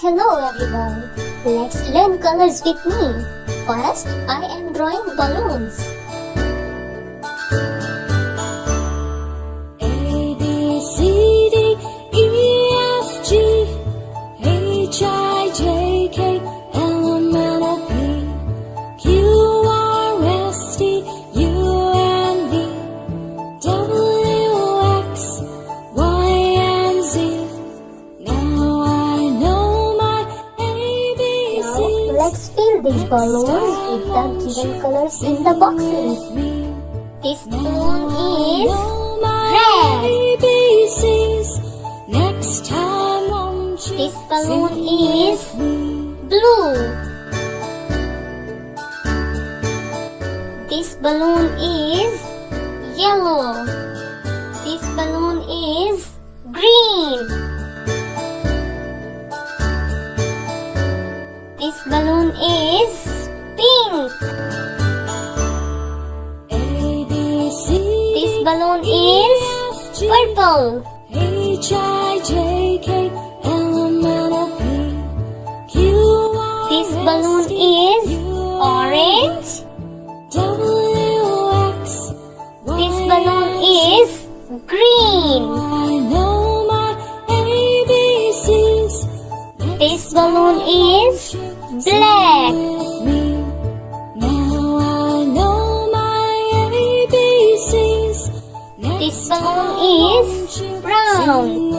Hello everyone, let's learn colors with me. First, I am drawing balloons. A, B, C, D, E, F, G, H, I, J, K, L, M, N, O, P, Q, R, S, T, U, N, V, W, X, Y, and Z. Now I know my Now, ABCs. let's fill these balloons with the given colors in the boxes. This balloon is red. ABCs. Next time, won't you This balloon sing is with me? blue. This balloon is yellow. This balloon is green. This balloon is pink. A, B, C, This balloon is purple. H, I, J, K, L, M, N, O, P, Q, R, This balloon S, T, is U, orange. W, X, Y, This balloon is green. I know my ABCs. This balloon is black. With me. Now I know my ABCs. This balloon is brown.